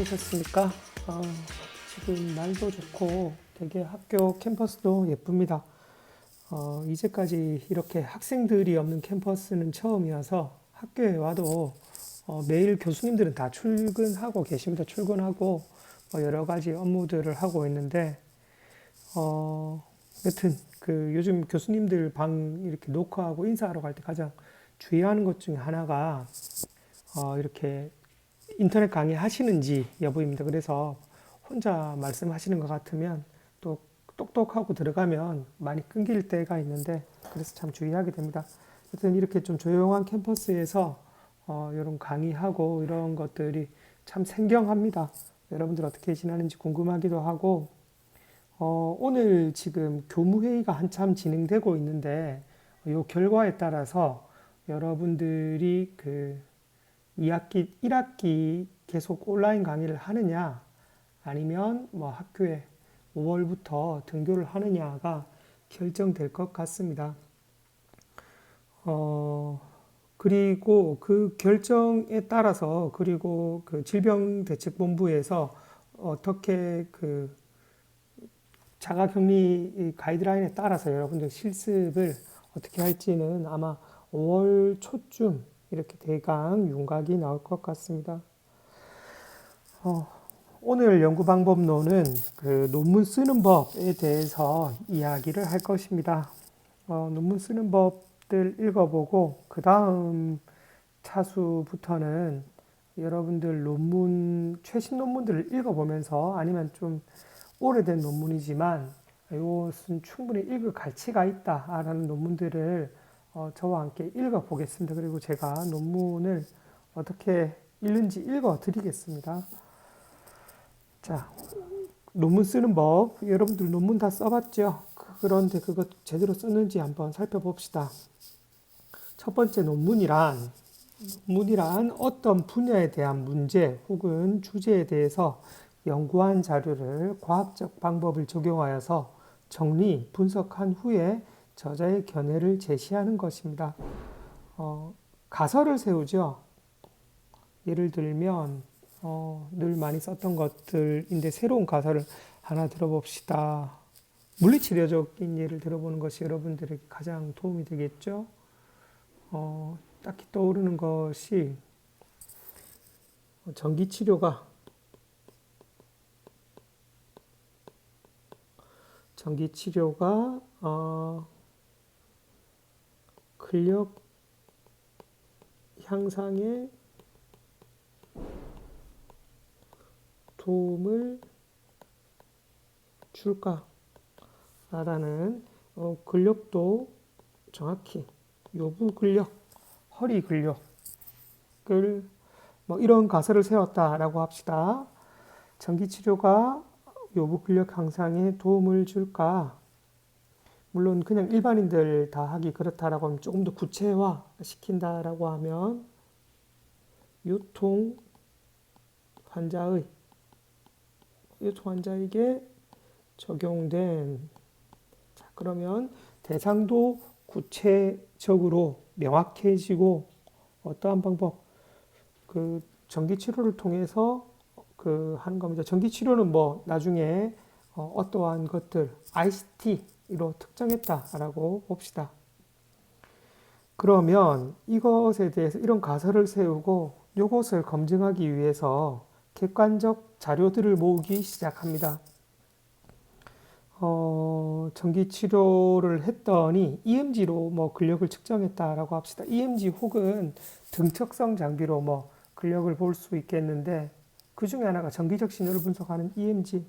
오셨습니까? 지금 날도 좋고 되게 학교 캠퍼스도 예쁩니다. 이제까지 이렇게 학생들이 없는 캠퍼스는 처음이어서 학교에 와도 매일 교수님들은 다 출근하고 계십니다. 출근하고 여러 가지 업무들을 하고 있는데 여튼 그 요즘 교수님들 방 이렇게 녹화하고 인사하러 갈 때 가장 주의하는 것 중에 하나가 이렇게 인터넷 강의 하시는지 여부입니다. 그래서 혼자 말씀하시는 것 같으면 또 똑똑하고 들어가면 많이 끊길 때가 있는데 그래서 참 주의하게 됩니다. 하여튼 이렇게 좀 조용한 캠퍼스에서 이런 강의하고 이런 것들이 참 생경합니다. 여러분들 어떻게 지내는지 궁금하기도 하고 오늘 지금 교무회의가 한참 진행되고 있는데 이 결과에 따라서 여러분들이 그 2학기, 1학기 계속 온라인 강의를 하느냐, 아니면 뭐 학교에 5월부터 등교를 하느냐가 결정될 것 같습니다. 그리고 그 결정에 따라서, 그리고 그 질병대책본부에서 어떻게 그 자가격리 가이드라인에 따라서 여러분들 실습을 어떻게 할지는 아마 5월 초쯤 이렇게 대강 윤곽이 나올 것 같습니다. 오늘 연구 방법론은 그 논문 쓰는 법에 대해서 이야기를 할 것입니다. 논문 쓰는 법들 읽어보고 그 다음 차수부터는 여러분들 최신 논문들을 읽어보면서 아니면 좀 오래된 논문이지만 이것은 충분히 읽을 가치가 있다라는 논문들을 저와 함께 읽어보겠습니다. 그리고 제가 논문을 어떻게 읽는지 읽어드리겠습니다. 자, 논문 쓰는 법. 여러분들 논문 다 써봤죠? 그런데 그거 제대로 썼는지 한번 살펴봅시다. 첫 번째 논문이란 어떤 분야에 대한 문제 혹은 주제에 대해서 연구한 자료를 과학적 방법을 적용하여서 정리, 분석한 후에 저자의 견해를 제시하는 것입니다. 가설을 세우죠. 예를 들면 늘 많이 썼던 것들인데 새로운 가설을 하나 들어봅시다. 물리치료적인 예를 들어보는 것이 여러분들에게 가장 도움이 되겠죠. 딱히 떠오르는 것이 전기치료가 근력 향상에 도움을 줄까라는 근력도 정확히 요부 근력, 허리 근력을 이런 가설을 세웠다라고 합시다. 전기치료가 요부 근력 향상에 도움을 줄까? 물론 그냥 일반인들 다 하기 그렇다라고 하면 조금 더 구체화 시킨다라고 하면 요통 환자에게 적용된, 자, 그러면 대상도 구체적으로 명확해지고 어떠한 방법, 그 전기치료를 통해서 하는 겁니다. 전기치료는 나중에 어떠한 것들 ICT로 특정했다라고 봅시다. 그러면 이것에 대해서 이런 가설을 세우고 이것을 검증하기 위해서 객관적 자료들을 모으기 시작합니다. 전기치료를 했더니 EMG로 근력을 측정했다라고 합시다. EMG 혹은 등척성 장비로 근력을 볼 수 있겠는데 그 중에 하나가 전기적 신호를 분석하는 EMG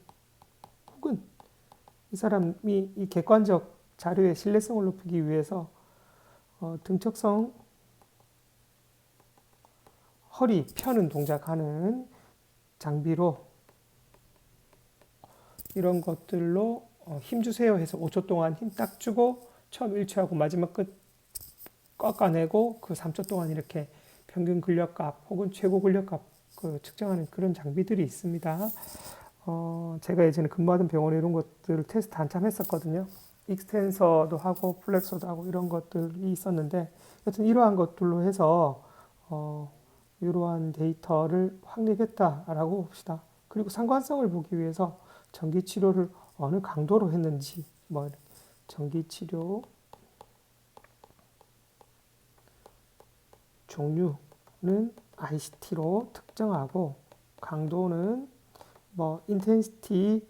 혹은 이 사람이 이 객관적 자료의 신뢰성을 높이기 위해서 등척성 허리 펴는 동작하는 장비로 이런 것들로 힘주세요 해서 5초 동안 힘 딱 주고 처음 1초하고 마지막 끝 꺾어내고 그 3초 동안 이렇게 평균 근력값 혹은 최고 근력값 측정하는 그런 장비들이 있습니다. 제가 예전에 근무하던 병원에 이런 것들을 테스트 한참 했었거든요. 익스텐서도 하고 플렉서도 하고 이런 것들이 있었는데 여튼 이러한 것들로 해서 이러한 데이터를 확립했다라고 봅시다. 그리고 상관성을 보기 위해서 전기 치료를 어느 강도로 했는지, 뭐 전기 치료 종류는 ICT로 특정하고 강도는 뭐 인텐시티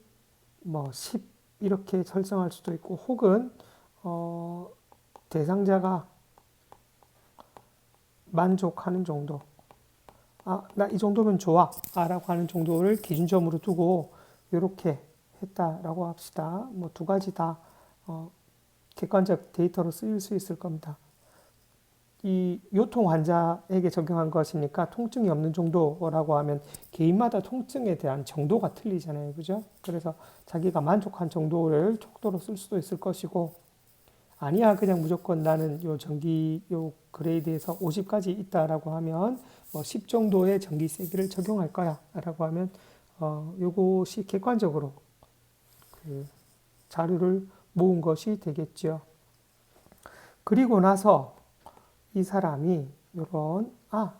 뭐 10 이렇게 설정할 수도 있고, 혹은 대상자가 만족하는 정도, 나 이 정도면 좋아 라고 하는 정도를 기준점으로 두고 이렇게 했다라고 합시다. 뭐 두 가지 다 객관적 데이터로 쓰일 수 있을 겁니다. 이 요통 환자에게 적용한 것이니까 통증이 없는 정도라고 하면 개인마다 통증에 대한 정도가 틀리잖아요. 그죠? 그래서 자기가 만족한 정도를 척도로 쓸 수도 있을 것이고, 아니야, 그냥 무조건 나는 요 전기 요 그레이드에서 50까지 있다라고 하면 뭐 10 정도의 전기 세기를 적용할 거야 라고 하면 요것이 객관적으로 그 자료를 모은 것이 되겠죠. 그리고 나서 이 사람이 요런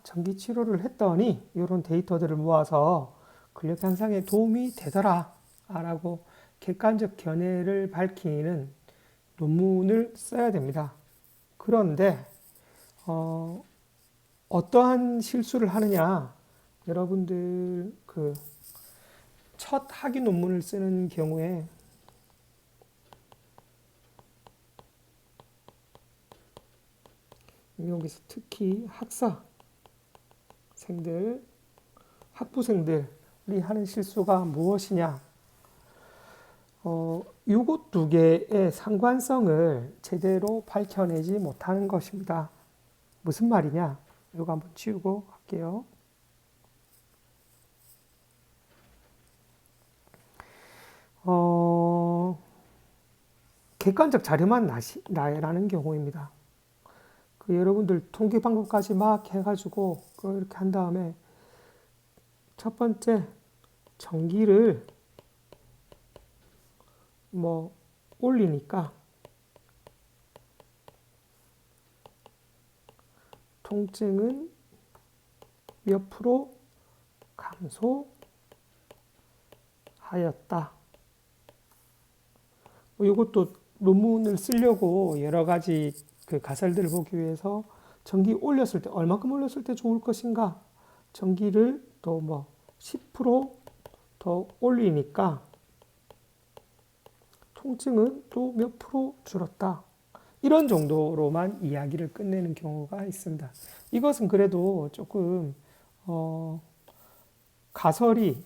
전기 치료를 했더니 요런 데이터들을 모아서 근력 향상에 도움이 되더라 라고 객관적 견해를 밝히는 논문을 써야 됩니다. 그런데 어떠한 실수를 하느냐, 여러분들 그 첫 학위 논문을 쓰는 경우에 여기서 특히 학사생들, 학부생들이 하는 실수가 무엇이냐, 요것 두 개의 상관성을 제대로 밝혀내지 못하는 것입니다. 무슨 말이냐? 이거 한번 치우고 갈게요. 객관적 자료만 나라는 경우입니다. 그 여러분들 통계 방법까지 막 해가지고 이렇게 한 다음에 첫 번째 전기를 뭐 올리니까 통증은 몇 프로 감소하였다. 이것도 논문을 쓰려고 여러 가지 그 가설들을 보기 위해서 전기 올렸을 때 얼마큼 올렸을 때 좋을 것인가, 전기를 또 뭐 10%더 올리니까 통증은 또 몇 프로 줄었다. 이런 정도로만 이야기를 끝내는 경우가 있습니다. 이것은 그래도 조금 가설이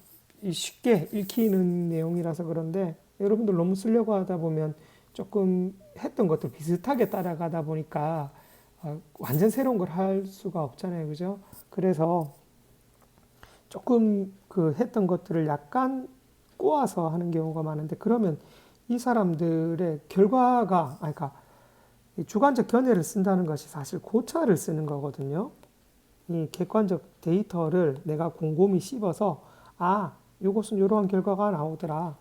쉽게 읽히는 내용이라서 그런데, 여러분들 논문 쓰려고 하다 보면 조금 했던 것들 비슷하게 따라가다 보니까 완전 새로운 걸 할 수가 없잖아요. 그죠? 그래서 조금 그 했던 것들을 약간 꼬아서 하는 경우가 많은데, 그러면 이 사람들의 결과가, 그러니까 주관적 견해를 쓴다는 것이 사실 고차를 쓰는 거거든요. 이 객관적 데이터를 내가 곰곰이 씹어서 요것은 이러한 결과가 나오더라.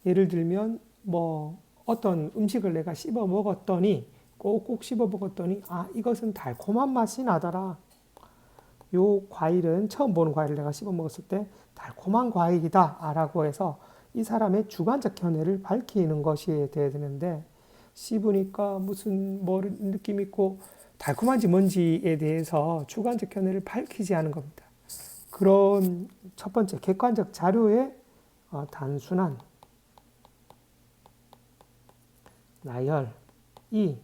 예를 들면 뭐 어떤 음식을 내가 씹어 먹었더니 꼭꼭 씹어 먹었더니 이것은 달콤한 맛이 나더라. 요 과일은 처음 보는 과일을 내가 씹어 먹었을 때 달콤한 과일이다 라고 해서 이 사람의 주관적 견해를 밝히는 것이 돼야 되는데, 씹으니까 무슨 뭐 느낌 있고 달콤한지 뭔지에 대해서 주관적 견해를 밝히지 않은 겁니다. 그런 첫 번째 객관적 자료의 단순한 나열이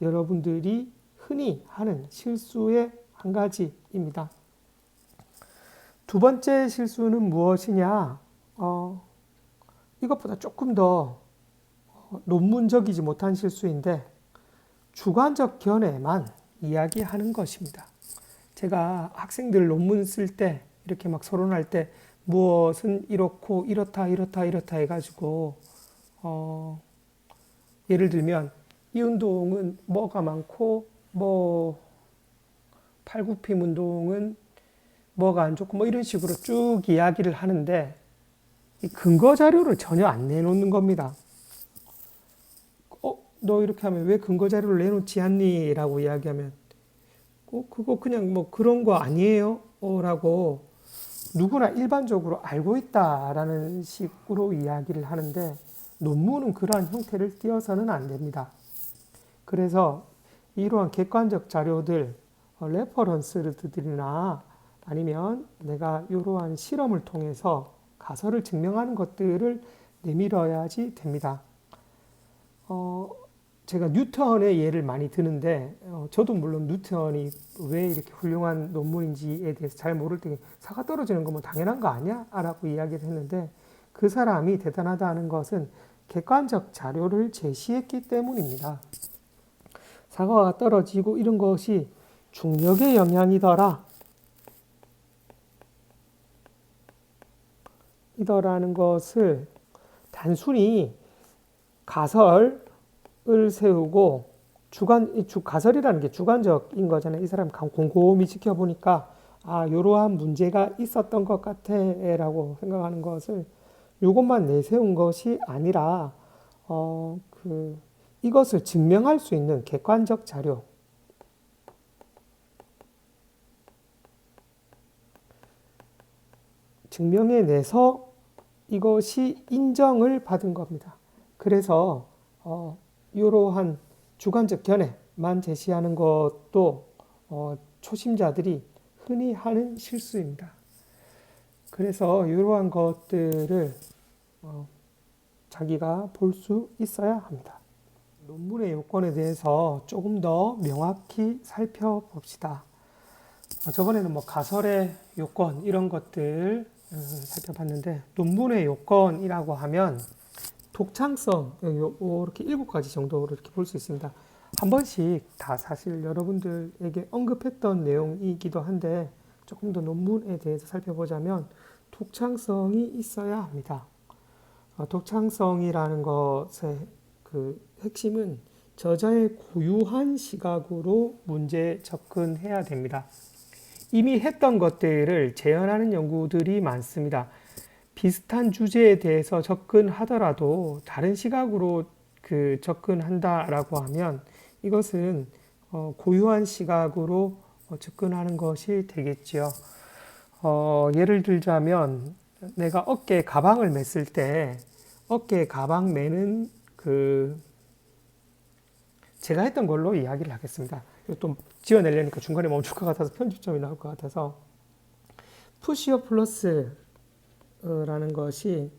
여러분들이 흔히 하는 실수의 한 가지입니다. 두 번째 실수는 무엇이냐? 이것보다 조금 더 논문적이지 못한 실수인데, 주관적 견해만 이야기하는 것입니다. 제가 학생들 논문 쓸 때 이렇게 막 서론할 때 무엇은 이렇고 이렇다 해가지고 예를 들면 이 운동은 뭐가 많고 뭐 팔굽힘 운동은 뭐가 안 좋고 뭐 이런 식으로 쭉 이야기를 하는데, 이 근거 자료를 전혀 안 내놓는 겁니다. 너 이렇게 하면 왜 근거 자료를 내놓지 않니? 라고 이야기하면 그거 그냥 뭐 그런 거 아니에요? 라고 누구나 일반적으로 알고 있다라는 식으로 이야기를 하는데 논문은 그러한 형태를 띄어서는 안 됩니다. 그래서 이러한 객관적 자료들, 레퍼런스들이나 아니면 내가 이러한 실험을 통해서 가설을 증명하는 것들을 내밀어야지 됩니다. 제가 뉴턴의 예를 많이 드는데 저도 물론 뉴턴이 왜 이렇게 훌륭한 논문인지에 대해서 잘 모를 때 사가 떨어지는 거면 당연한 거 아니야? 라고 이야기를 했는데 그 사람이 대단하다는 것은 객관적 자료를 제시했기 때문입니다. 사과가 떨어지고 이런 것이 중력의 영향이더라. 이더라는 것을 단순히 가설을 세우고 가설이라는 게 주관적인 거잖아요. 이 사람 곰곰이 지켜보니까 이러한 문제가 있었던 것 같아 라고 생각하는 것을 이것만 내세운 것이 아니라 이것을 증명할 수 있는 객관적 자료, 증명해내서 이것이 인정을 받은 겁니다. 그래서 이러한 주관적 견해만 제시하는 것도 초심자들이 흔히 하는 실수입니다. 그래서 이러한 것들을 자기가 볼 수 있어야 합니다. 논문의 요건에 대해서 조금 더 명확히 살펴봅시다. 저번에는 가설의 요건 이런 것들 살펴봤는데 논문의 요건이라고 하면 독창성 이렇게 7가지 정도로 이렇게 볼 수 있습니다. 한 번씩 다 사실 여러분들에게 언급했던 내용이기도 한데 조금 더 논문에 대해서 살펴보자면 독창성이 있어야 합니다. 독창성이라는 것의 그 핵심은 저자의 고유한 시각으로 문제에 접근해야 됩니다. 이미 했던 것들을 재현하는 연구들이 많습니다. 비슷한 주제에 대해서 접근하더라도 다른 시각으로 접근한다라고 하면 이것은 고유한 시각으로 접근하는 것이 되겠지요. 예를 들자면 내가 어깨에 가방을 맸을 때 어깨에 가방 매는 제가 했던 걸로 이야기를 하겠습니다. 또 지어내려니까 중간에 멈출 것 같아서 편집점이 나올 것 같아서 푸시업 플러스라는 것이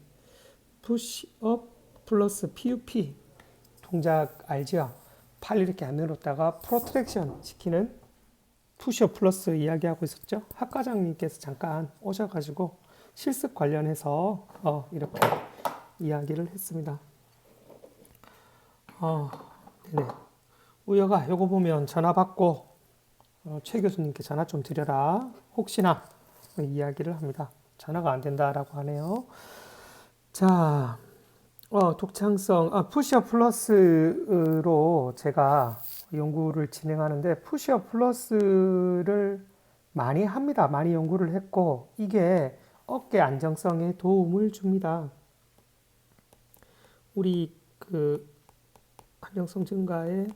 푸시업 플러스 PUP 동작 알죠? 팔 이렇게 안 늘었다가 프로트랙션 시키는 푸시업 플러스 이야기하고 있었죠? 학과장님께서 잠깐 오셔가지고 실습 관련해서 이렇게 이야기를 했습니다. 네네. 우여가 요거 보면 전화 받고 최 교수님께 전화 좀 드려라. 혹시나 이야기를 합니다. 전화가 안 된다라고 하네요. 자, 독창성, 푸시업 플러스로 제가 연구를 진행하는데 푸시업 플러스를 많이 합니다. 많이 연구를 했고 이게 어깨 안정성에 도움을 줍니다. 우리 안정성 증가에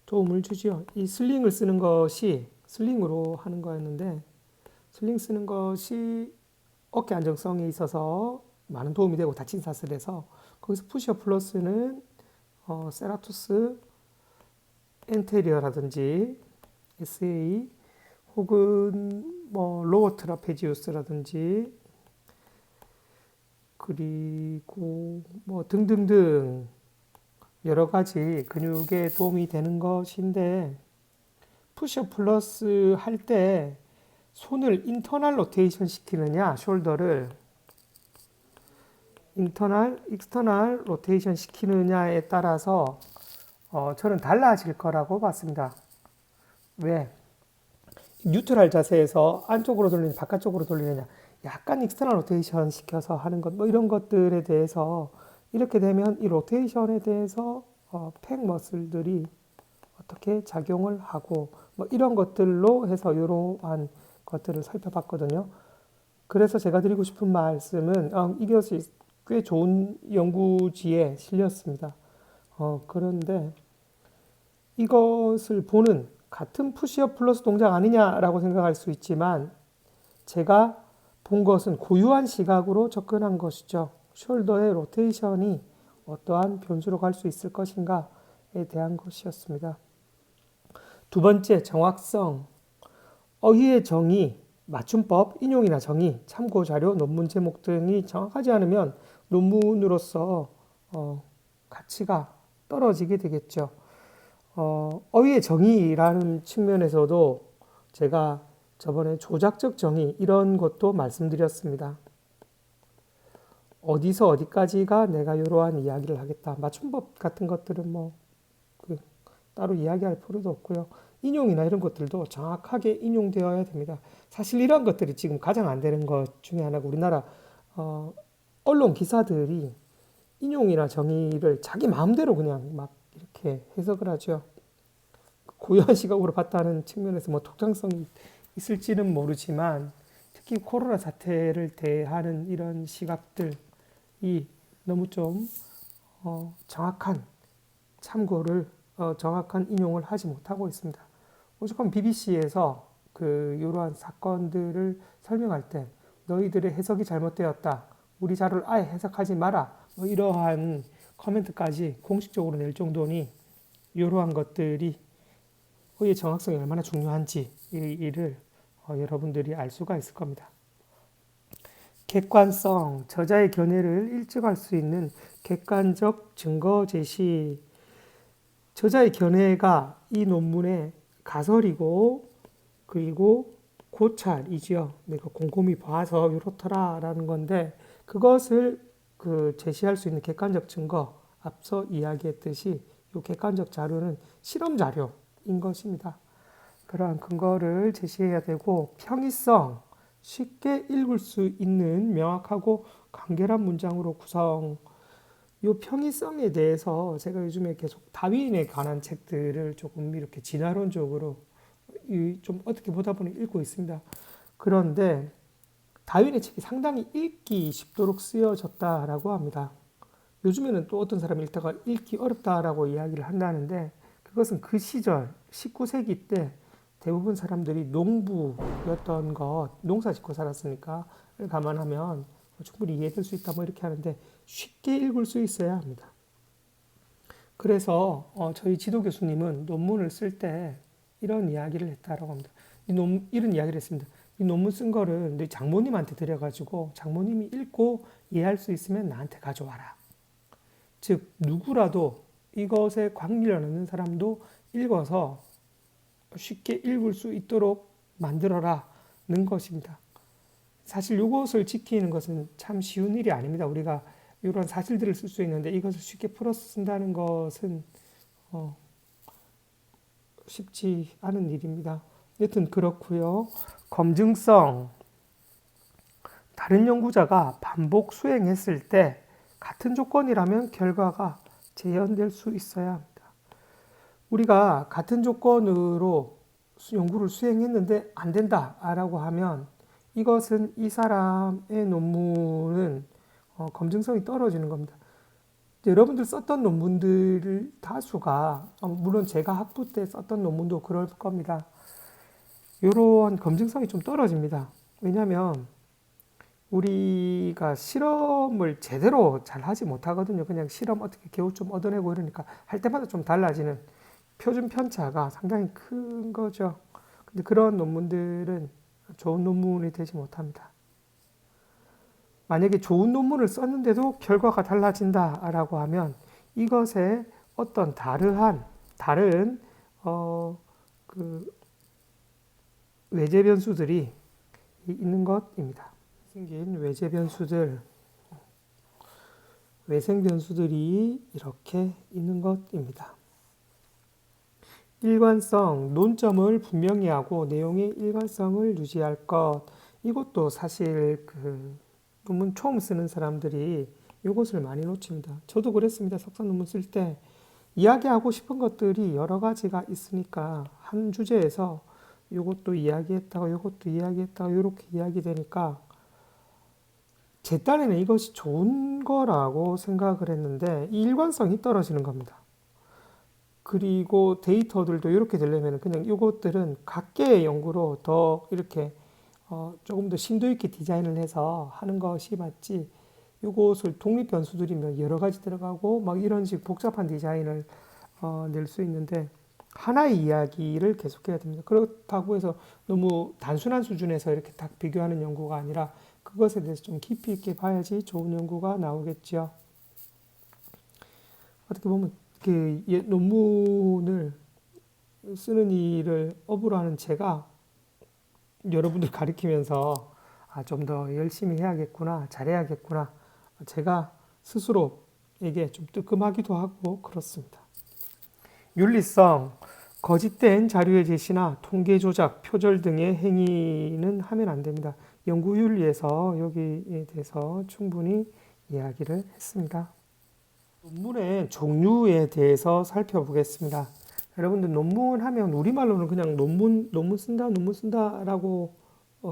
도움을 주죠. 이 슬링을 쓰는 것이 슬링으로 하는 거였는데 슬링 쓰는 것이 어깨 안정성에 있어서 많은 도움이 되고 다친 사슬에서 거기서 푸시업 플러스는 세라토스 엔테리어라든지 SA 혹은 로어 트라페지우스라든지 그리고 등등등 여러 가지 근육에 도움이 되는 것인데 푸시업 플러스 할 때 손을 인터널 로테이션 시키느냐 숄더를 인터널, 익스터널 로테이션 시키느냐에 따라서 저는 달라질 거라고 봤습니다. 왜? 뉴트럴 자세에서 안쪽으로 돌리느냐 바깥쪽으로 돌리느냐 약간 익스터널 로테이션 시켜서 하는 것 이런 것들에 대해서 이렇게 되면 이 로테이션에 대해서 팩 머슬들이 어떻게 작용을 하고 이런 것들로 해서 이러한 것들을 살펴봤거든요. 그래서 제가 드리고 싶은 말씀은 이것이 꽤 좋은 연구지에 실렸습니다. 그런데 이것을 보는 같은 푸시업 플러스 동작 아니냐라고 생각할 수 있지만 제가 본 것은 고유한 시각으로 접근한 것이죠. 숄더의 로테이션이 어떠한 변수로 갈 수 있을 것인가에 대한 것이었습니다. 두 번째, 정확성. 어휘의 정의, 맞춤법, 인용이나 정의, 참고 자료, 논문 제목 등이 정확하지 않으면 논문으로서 가치가 떨어지게 되겠죠. 어휘의 정의라는 측면에서도 제가 저번에 조작적 정의 이런 것도 말씀드렸습니다. 어디서 어디까지가 내가 이러한 이야기를 하겠다. 맞춤법 같은 것들은 따로 이야기할 필요도 없고요. 인용이나 이런 것들도 정확하게 인용되어야 됩니다. 사실 이런 것들이 지금 가장 안 되는 것 중에 하나가 우리나라 언론 기사들이 인용이나 정의를 자기 마음대로 그냥 막 이렇게 해석을 하죠. 고유한 시각으로 봤다는 측면에서 독창성이 있을지는 모르지만 특히 코로나 사태를 대하는 이런 시각들이 너무 좀 정확한 참고를 정확한 인용을 하지 못하고 있습니다. 오죽하면 BBC에서 이러한 사건들을 설명할 때 너희들의 해석이 잘못되었다. 우리 자료를 아예 해석하지 마라. 이러한 커멘트까지 공식적으로 낼 정도니 이러한 것들이 어휘의 정확성이 얼마나 중요한지 이를 여러분들이 알 수가 있을 겁니다. 객관성, 저자의 견해를 일증할 수 있는 객관적 증거 제시. 저자의 견해가 이 논문의 가설이고 그리고 고찰이지요. 내가 곰곰이 봐서 이렇더라라는 건데 그것을 제시할 수 있는 객관적 증거, 앞서 이야기했듯이 이 객관적 자료는 실험 자료인 것입니다. 그러한 근거를 제시해야 되고 평이성, 쉽게 읽을 수 있는 명확하고 간결한 문장으로 구성. 이 평이성에 대해서 제가 요즘에 계속 다윈에 관한 책들을 조금 이렇게 진화론적으로 좀 어떻게 보다 보니 읽고 있습니다. 그런데 다윈의 책이 상당히 읽기 쉽도록 쓰여졌다라고 합니다. 요즘에는 또 어떤 사람이 읽다가 읽기 어렵다라고 이야기를 한다는데 그것은 그 시절 19세기 때 대부분 사람들이 농부였던 것, 농사 짓고 살았으니까 감안하면 충분히 이해될 수 있다 이렇게 하는데 쉽게 읽을 수 있어야 합니다. 그래서 저희 지도 교수님은 논문을 쓸 때 이런 이야기를 했다라고 합니다. 이런 이야기를 했습니다. 이 논문 쓴 거를 내 장모님한테 드려가지고 장모님이 읽고 이해할 수 있으면 나한테 가져와라. 즉 누구라도 이것에 광리를 넣는 사람도 읽어서 쉽게 읽을 수 있도록 만들어라는 것입니다. 사실 이것을 지키는 것은 참 쉬운 일이 아닙니다. 우리가 이런 사실들을 쓸 수 있는데 이것을 쉽게 풀어서 쓴다는 것은 쉽지 않은 일입니다. 여튼 그렇고요. 검증성. 다른 연구자가 반복 수행했을 때 같은 조건이라면 결과가 재현될 수 있어야 합니다. 우리가 같은 조건으로 연구를 수행했는데 안 된다라고 하면 이것은 이 사람의 논문은 검증성이 떨어지는 겁니다. 여러분들 썼던 논문들 다수가 물론 제가 학부 때 썼던 논문도 그럴 겁니다. 이러한 검증성이 좀 떨어집니다. 왜냐하면 우리가 실험을 제대로 잘 하지 못하거든요. 그냥 실험 어떻게 겨우 좀 얻어내고 이러니까 할 때마다 좀 달라지는 표준 편차가 상당히 큰 거죠. 근데 그런 논문들은 좋은 논문이 되지 못합니다. 만약에 좋은 논문을 썼는데도 결과가 달라진다라고 하면 이것에 어떤 다른 외제 변수들이 있는 것입니다. 생긴 외제 변수들, 외생 변수들이 이렇게 있는 것입니다. 일관성, 논점을 분명히 하고 내용의 일관성을 유지할 것. 이것도 사실 논문 처음 쓰는 사람들이 이것을 많이 놓칩니다. 저도 그랬습니다. 석사 논문 쓸 때 이야기하고 싶은 것들이 여러 가지가 있으니까 한 주제에서 이것도 이야기했다가 이것도 이야기했다가 이렇게 이야기되니까 제 딴에는 이것이 좋은 거라고 생각을 했는데 이 일관성이 떨어지는 겁니다. 그리고 데이터들도 이렇게 되려면 그냥 이것들은 각계의 연구로 더 이렇게 조금 더 심도 있게 디자인을 해서 하는 것이 맞지. 이것을 독립 변수들이면 여러 가지 들어가고 막 이런 식 복잡한 디자인을 낼 수 있는데 하나의 이야기를 계속해야 됩니다. 그렇다고 해서 너무 단순한 수준에서 이렇게 딱 비교하는 연구가 아니라 그것에 대해서 좀 깊이 있게 봐야지 좋은 연구가 나오겠죠. 어떻게 보면 그 논문을 쓰는 일을 업으로 하는 제가 여러분들 가리키면서 좀 더 열심히 해야겠구나, 잘해야겠구나. 제가 스스로에게 좀 뜨끔하기도 하고 그렇습니다. 윤리성, 거짓된 자료의 제시나 통계 조작, 표절 등의 행위는 하면 안 됩니다. 연구윤리에서 여기에 대해서 충분히 이야기를 했습니다. 논문의 종류에 대해서 살펴보겠습니다. 여러분들 논문 하면 우리말로는 그냥 논문 쓴다라고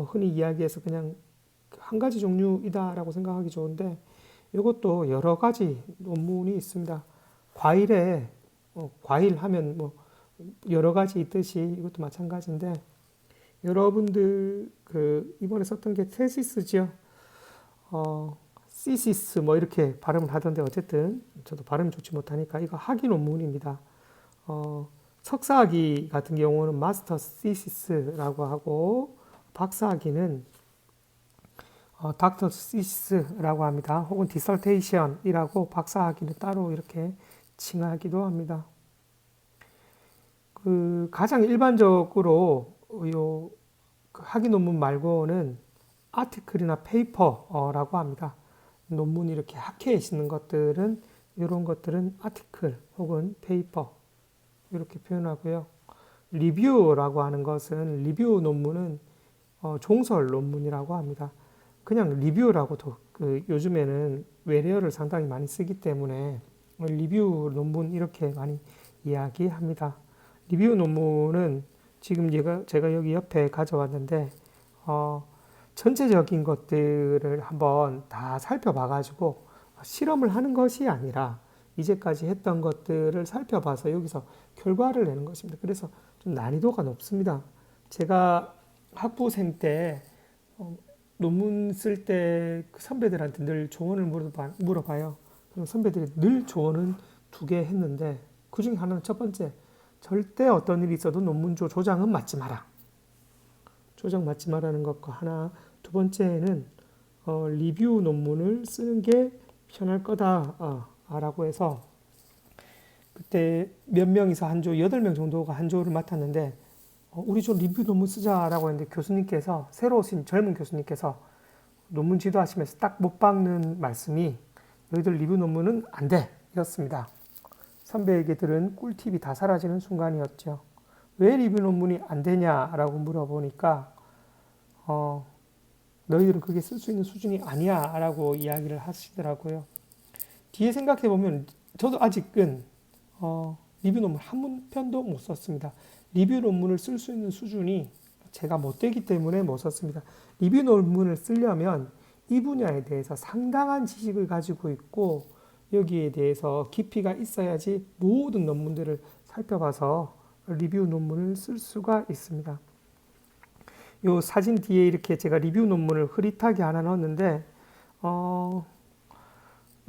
흔히 이야기해서 그냥 한 가지 종류이다라고 생각하기 좋은데 이것도 여러 가지 논문이 있습니다. 과일 하면 뭐 여러 가지 있듯이 이것도 마찬가지인데 여러분들 그 이번에 썼던 게 테시스죠. 시시스 뭐 이렇게 발음을 하던데 어쨌든 저도 발음이 좋지 못하니까 이거 학위 논문입니다. 석사학위 같은 경우는 마스터 시시스라고 하고 박사학위는 닥터 시시스라고 합니다. 혹은 디설테이션이라고 박사학위는 따로 이렇게 칭하기도 합니다. 그 가장 일반적으로 요 학위 논문 말고는 아티클이나 페이퍼라고 합니다. 논문이 이렇게 학회에 있는 것들은 이런 것들은 아티클 혹은 페이퍼 이렇게 표현하고요. 리뷰라고 하는 것은 리뷰 논문은 종설 논문이라고 합니다. 그냥 리뷰라고도 요즘에는 외래어를 상당히 많이 쓰기 때문에 리뷰 논문 이렇게 많이 이야기합니다. 리뷰 논문은 지금 제가 여기 옆에 가져왔는데 전체적인 것들을 한번 다 살펴봐가지고 실험을 하는 것이 아니라 이제까지 했던 것들을 살펴봐서 여기서 결과를 내는 것입니다. 그래서 좀 난이도가 높습니다. 제가 학부생 때 논문 쓸 때 선배들한테 늘 조언을 물어봐요. 그럼 선배들이 늘 조언은 2개 했는데 그 중에 하나는 첫 번째, 절대 어떤 일이 있어도 논문 조장은 맞지 마라. 조장 맞지 마라는 것과 하나, 두 번째는 리뷰 논문을 쓰는 게 편할 거다 라고 해서 그때 몇 명이서 한 조, 8명 정도가 한 조를 맡았는데 우리 조 리뷰 논문 쓰자라고 했는데 교수님께서, 새로 오신 젊은 교수님께서 논문 지도하시면서 딱 못 박는 말씀이 너희들 리뷰 논문은 안 돼 이었습니다. 선배에게 들은 꿀팁이 다 사라지는 순간이었죠. 왜 리뷰 논문이 안 되냐라고 물어보니까 너희들은 그게 쓸 수 있는 수준이 아니야 라고 이야기를 하시더라고요. 뒤에 생각해보면 저도 아직은 리뷰 논문 한 편도 못 썼습니다. 리뷰 논문을 쓸 수 있는 수준이 제가 못 되기 때문에 못 썼습니다. 리뷰 논문을 쓰려면 이 분야에 대해서 상당한 지식을 가지고 있고 여기에 대해서 깊이가 있어야지 모든 논문들을 살펴봐서 리뷰 논문을 쓸 수가 있습니다. 이 사진 뒤에 이렇게 제가 리뷰 논문을 흐릿하게 하나 넣었는데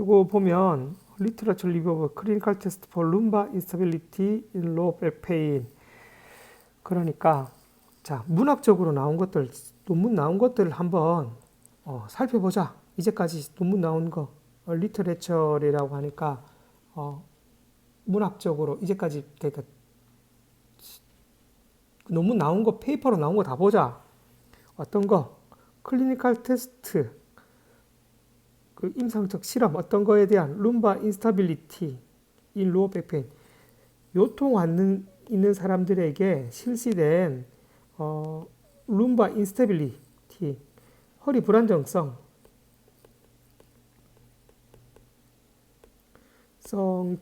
이거 보면 Literature Review of Clinical Test for Lumbar Instability in Low Back Pain. 그러니까 자, 문학적으로 나온 것들, 논문 나온 것들을 한번 살펴보자. 이제까지 논문 나온 거 리터레처라고 하니까 문학적으로 이제까지 그러니까 논문 나온 거, 페이퍼로 나온 거 다 보자. 어떤 거? 클리니컬 테스트, 그 임상적 실험, 어떤 거에 대한 룸바 인스타빌리티, 인 로어 백페인, 요통 안 있는 사람들에게 실시된 룸바 인스타빌리티, 허리 불안정성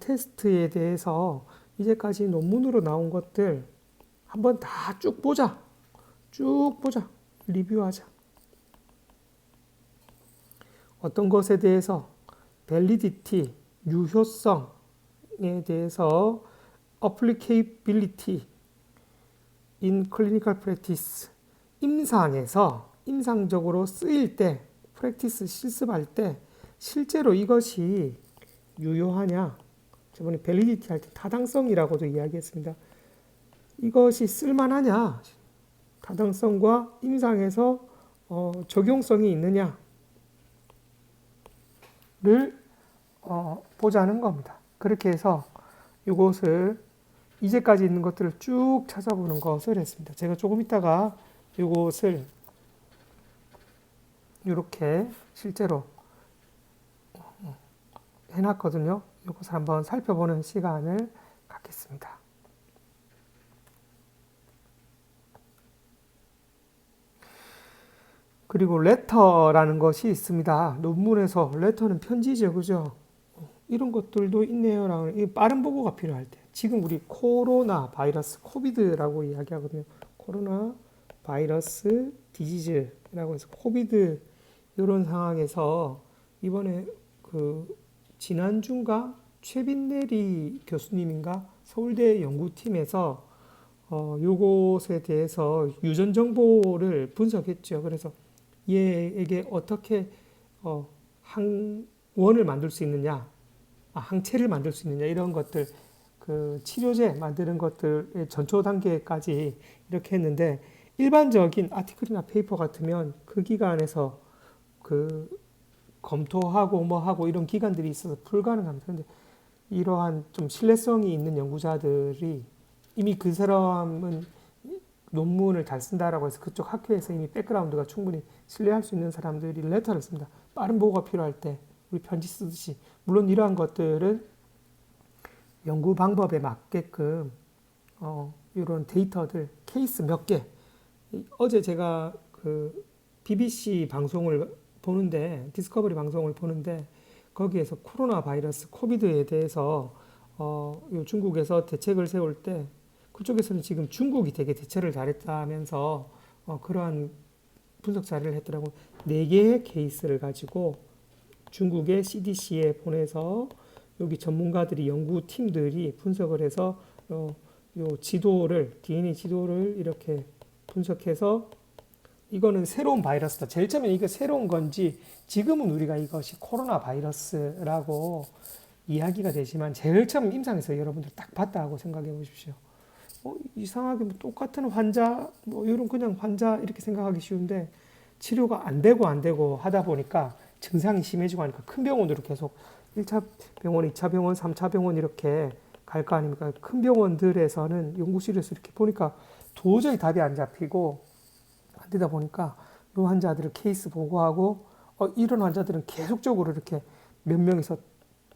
테스트에 대해서 이제까지 논문으로 나온 것들 한번 다 쭉 보자. 리뷰하자. 어떤 것에 대해서 validity, 유효성에 대해서 applicability in clinical practice, 임상에서 임상적으로 쓰일 때, 프랙티스 실습할 때 실제로 이것이 유효하냐? 저번에 밸리디티 할 때 타당성이라고도 이야기했습니다. 이것이 쓸만하냐? 타당성과 임상에서 적용성이 있느냐를 보자는 겁니다. 그렇게 해서 이것을 이제까지 있는 것들을 쭉 찾아보는 것을 했습니다. 제가 조금 있다가 이것을 이렇게 실제로 해놨거든요. 이것을 한번 살펴보는 시간을 갖겠습니다. 그리고 레터라는 것이 있습니다. 논문에서 레터는 편지죠, 그죠? 이런 것들도 있네요. 이 빠른 보고가 필요할 때. 지금 우리 코로나 바이러스, 코비드라고 이야기하거든요. 코로나 바이러스 디지즈라고 해서 코비드 이런 상황에서 이번에 지난주인가 최빈내리 교수님인가 서울대 연구팀에서 요것에 대해서 유전 정보를 분석했죠. 그래서 얘에게 어떻게 항원을 만들 수 있느냐, 항체를 만들 수 있느냐 이런 것들, 그 치료제 만드는 것들의 전초 단계까지 이렇게 했는데 일반적인 아티클이나 페이퍼 같으면 그 기간에서 그 검토하고 뭐 하고 이런 기간들이 있어서 불가능합니다. 그런데 이러한 좀 신뢰성이 있는 연구자들이 이미 그 사람은 논문을 잘 쓴다라고 해서 그쪽 학회에서 이미 백그라운드가 충분히 신뢰할 수 있는 사람들이 레터를 씁니다. 빠른 보고가 필요할 때 우리 편지 쓰듯이. 물론 이러한 것들은 연구 방법에 맞게끔 이런 데이터들 케이스 몇 개. 어제 제가 그 BBC 방송을 보는데 디스커버리 방송을 보는데 거기에서 코로나 바이러스 코비드에 대해서 요 중국에서 대책을 세울 때 그쪽에서는 지금 중국이 되게 대처를 잘했다면서 그러한 분석 자료를 했더라고. 4개의 케이스를 가지고 중국의 CDC에 보내서 여기 전문가들이 연구팀들이 분석을 해서 요 지도를 DNA 지도를 이렇게 분석해서 이거는 새로운 바이러스다. 제일 처음에 이게 새로운 건지 지금은 우리가 이것이 코로나 바이러스라고 이야기가 되지만 제일 처음 임상에서 여러분들 딱 봤다고 생각해 보십시오. 이상하게 뭐 똑같은 환자, 뭐 이런 그냥 환자 이렇게 생각하기 쉬운데 치료가 안 되고 하다 보니까 증상이 심해지고 하니까 큰 병원으로 계속 1차 병원, 2차 병원, 3차 병원 이렇게 갈 거 아닙니까? 큰 병원들에서는 연구실에서 이렇게 보니까 도저히 답이 안 잡히고 안 되다 보니까 이 환자들을 케이스 보고하고 이런 환자들은 계속적으로 이렇게 몇 명에서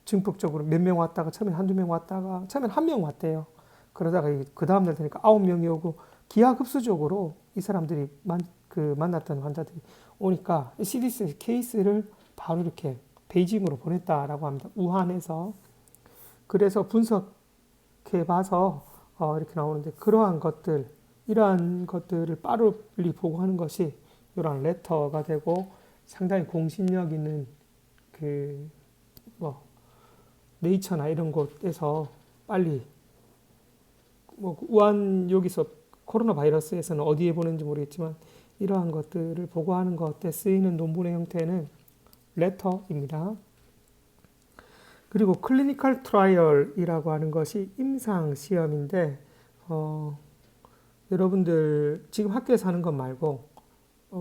증폭적으로 몇 명 왔다가 처음에 한두 명 왔다가 처음엔 한 명 왔대요. 그러다가 그 다음날 되니까 9명이 오고 기하급수적으로 이 사람들이 만났던 환자들이 오니까 CDC 케이스를 바로 이렇게 베이징으로 보냈다라고 합니다. 우한에서. 그래서 분석해 봐서 이렇게 나오는데 그러한 것들, 이러한 것들을 빠르게 보고하는 것이 이러한 레터가 되고 상당히 공신력 있는 네이처나 이런 곳에서 빨리 우한 여기서 코로나 바이러스에서는 어디에 보는지 모르겠지만 이러한 것들을 보고하는 것에 쓰이는 논문의 형태는 레터입니다. 그리고 클리니컬 트라이얼이라고 하는 것이 임상 시험인데 여러분들 지금 학교에서 하는 것 말고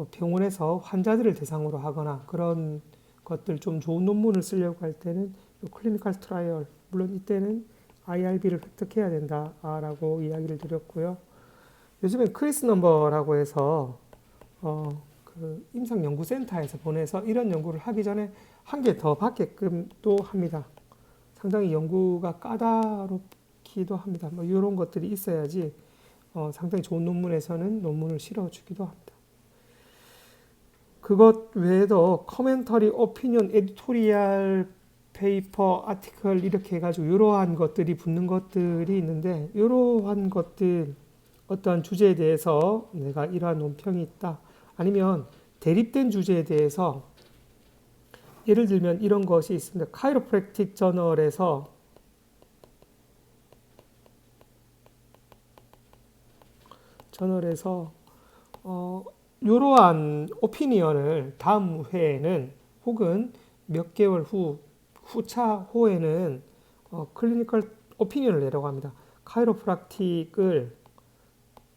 병원에서 환자들을 대상으로 하거나 그런 것들 좀 좋은 논문을 쓰려고 할 때는 클리니컬 트라이얼, 물론 이때는 IRB를 획득해야 된다라고 이야기를 드렸고요. 요즘엔 크리스 넘버라고 해서 그 임상연구센터에서 보내서 이런 연구를 하기 전에 한 개 더 받게끔 또 합니다. 상당히 연구가 까다롭기도 합니다. 뭐 이런 것들이 있어야지 상당히 좋은 논문에서는 논문을 실어주기도 합니다. 그것 외에도 커멘터리, 오피니언, 에디토리얼, 페이퍼, 아티클 이렇게 해가지고 이러한 것들이 붙는 것들이 있는데 이러한 것들 어떠한 주제에 대해서 내가 이러한 논평이 있다. 아니면 대립된 주제에 대해서 예를 들면 이런 것이 있습니다. 카이로프랙틱 저널에서 이러한 오피니언을 다음 회에는 혹은 몇 개월 후차 호에는 클리니컬 오피니언을 내라고 합니다. 카이로프락틱을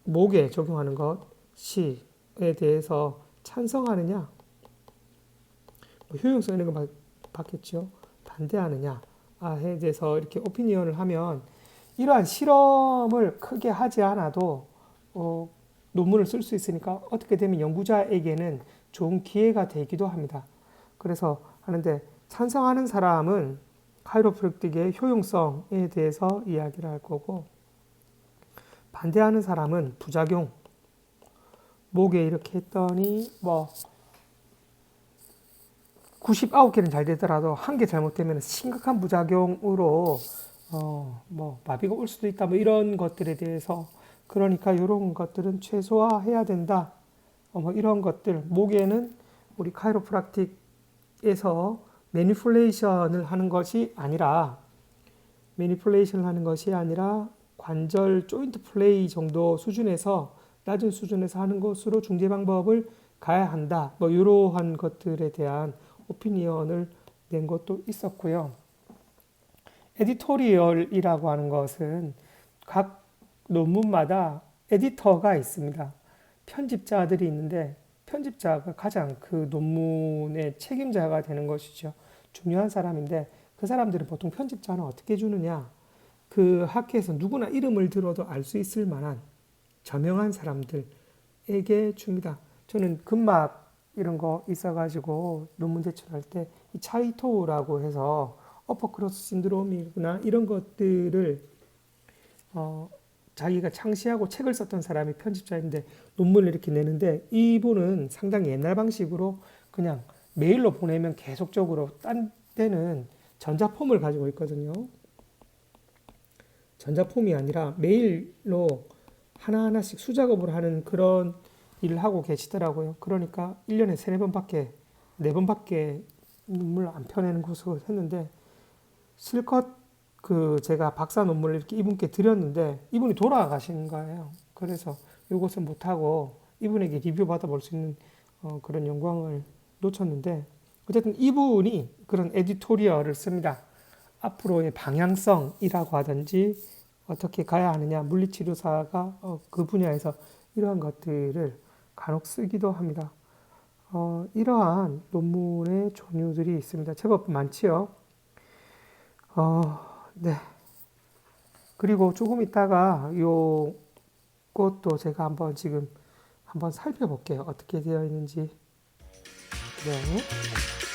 목에 적용하는 것이에 대해서 찬성하느냐, 효용성 이런 거 봤겠죠. 반대하느냐에 대해서 이렇게 오피니언을 하면 이러한 실험을 크게 하지 않아도 논문을 쓸 수 있으니까 어떻게 되면 연구자에게는 좋은 기회가 되기도 합니다. 그래서 하는데 찬성하는 사람은 카이로프랙틱의 효용성에 대해서 이야기를 할 거고 반대하는 사람은 부작용 목에 이렇게 했더니 뭐 99개는 잘 되더라도 한 개 잘못되면 심각한 부작용으로 뭐 마비가 올 수도 있다 뭐 이런 것들에 대해서 그러니까 이런 것들은 최소화해야 된다. 뭐 이런 것들 목에는 우리 카이로프락틱에서 매니플레이션을 하는 것이 아니라 관절 조인트 플레이 정도 수준에서 낮은 수준에서 하는 것으로 중재 방법을 가야 한다. 뭐 이러한 것들에 대한 오피니언을 낸 것도 있었고요. 에디토리얼이라고 하는 것은 각 논문마다 에디터가 있습니다. 편집자들이 있는데 편집자가 가장 그 논문의 책임자가 되는 것이죠. 중요한 사람인데 그 사람들은 보통 편집자는 어떻게 주느냐? 그 학회에서 누구나 이름을 들어도 알 수 있을 만한 저명한 사람들에게 줍니다. 저는 근막 이런 거 있어가지고 논문 제출할 때 이 차이토우라고 해서 어퍼크로스 신드롬이나 이런 것들을 자기가 창시하고 책을 썼던 사람이 편집자인데 논문을 이렇게 내는데 이분은 상당히 옛날 방식으로 그냥 메일로 보내면 계속적으로 딴 데는 전자폼을 가지고 있거든요. 전자폼이 아니라 메일로 하나하나씩 수작업을 하는 그런 일을 하고 계시더라고요. 그러니까 1년에 3번밖에, 4번밖에 논문을 안 펴내는 것으로 했는데 실컷 제가 박사 논문을 이렇게 이분께 드렸는데 이분이 돌아가신 거예요. 그래서 이것을 못하고 이분에게 리뷰 받아볼 수 있는 그런 영광을 놓쳤는데 어쨌든 이분이 그런 에디토리얼을 씁니다. 앞으로의 방향성이라고 하든지 어떻게 가야 하느냐 물리치료사가 그 분야에서 이러한 것들을 간혹 쓰기도 합니다. 이러한 논문의 종류들이 있습니다. 제법 많지요. 네. 그리고 조금 있다가 요것도 제가 한번 살펴볼게요. 어떻게 되어 있는지. 네.